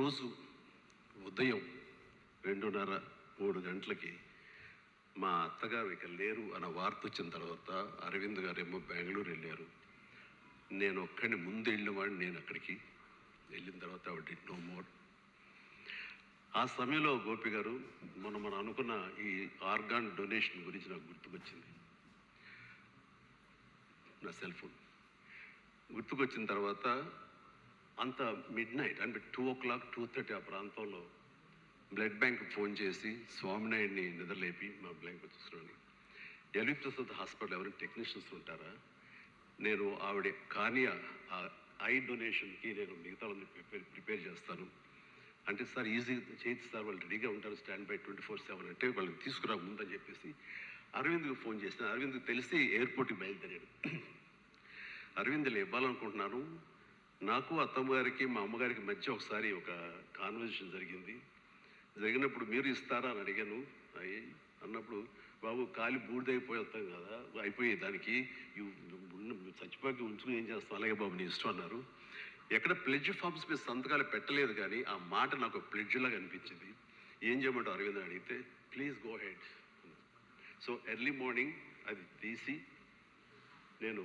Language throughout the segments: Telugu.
రోజు ఉదయం 2:30, 3 గంటలకి మా అత్తగారు ఇక లేరు అన్న వార్త వచ్చిన తర్వాత అరవింద్ గారేమో బెంగళూరు వెళ్ళారు. నేను ఒక్కడిని ముందు వెళ్ళినవాడిని. నేను అక్కడికి వెళ్ళిన తర్వాత ఆవిడ డిడ్ నో మోర్. ఆ సమయంలో గోపి గారు మనం అనుకున్న ఈ ఆర్గాన్ డొనేషన్ గురించి నాకు గుర్తుకొచ్చింది. నా సెల్ ఫోన్ గుర్తుకొచ్చిన తర్వాత అంత మిడ్ నైట్ అంటే 2 o'clock 2:30 ఆ ప్రాంతంలో బ్లడ్ బ్యాంక్ ఫోన్ చేసి స్వామినాయుడిని నిద్రలేపి మా బ్యాంక్ వచ్చేస్తున్నాను. ఎల్వి ప్రసాద్ హాస్పిటల్ ఎవరైనా టెక్నీషియన్స్ ఉంటారా, నేను ఆవిడ కానీ ఆ ఐ డొనేషన్కి నేను మిగతా ప్రిపేర్ చేస్తాను అంటే, సార్ ఈజీ చేయొచ్చు సార్, వాళ్ళు రెడీగా ఉంటారు స్టాండ్ బై 24/7 అంటే వాళ్ళని తీసుకురా ముందని చెప్పేసి అరవింద్కి ఫోన్ చేసిన. అరవింద్కి తెలిసి ఎయిర్పోర్ట్కి బయలుదేరాడు. అరవింద్లో ఇవ్వాలనుకుంటున్నాను, నాకు అత్తమ్మ గారికి మా అమ్మగారికి మధ్య ఒకసారి ఒక కాన్వర్జేషన్ జరిగినప్పుడు మీరు ఇస్తారా అని అడిగాను. అన్నప్పుడు బాబు కాలి బూడిదైపోయి వస్తాం కదా, అయిపోయి దానికి చచ్చిపోయి ఉంచుకుని ఏం చేస్తాం, అలాగే బాబు నీ ఇష్టం అన్నారు. ఎక్కడ ప్లెడ్జ్ ఫామ్స్ మీద సంతకాలు పెట్టలేదు కానీ ఆ మాట నాకు ప్లెడ్జ్ లాగా అనిపించింది. ఏం చేయమంటావు అరవింద్ అని అడిగితే please go head. So early morning అది తీసి నేను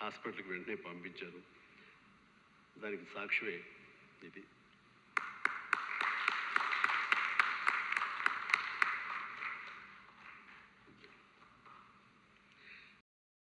హాస్పిటల్కి వెంటనే పంపించాను. దానికి సాక్ష్యమే ఇది.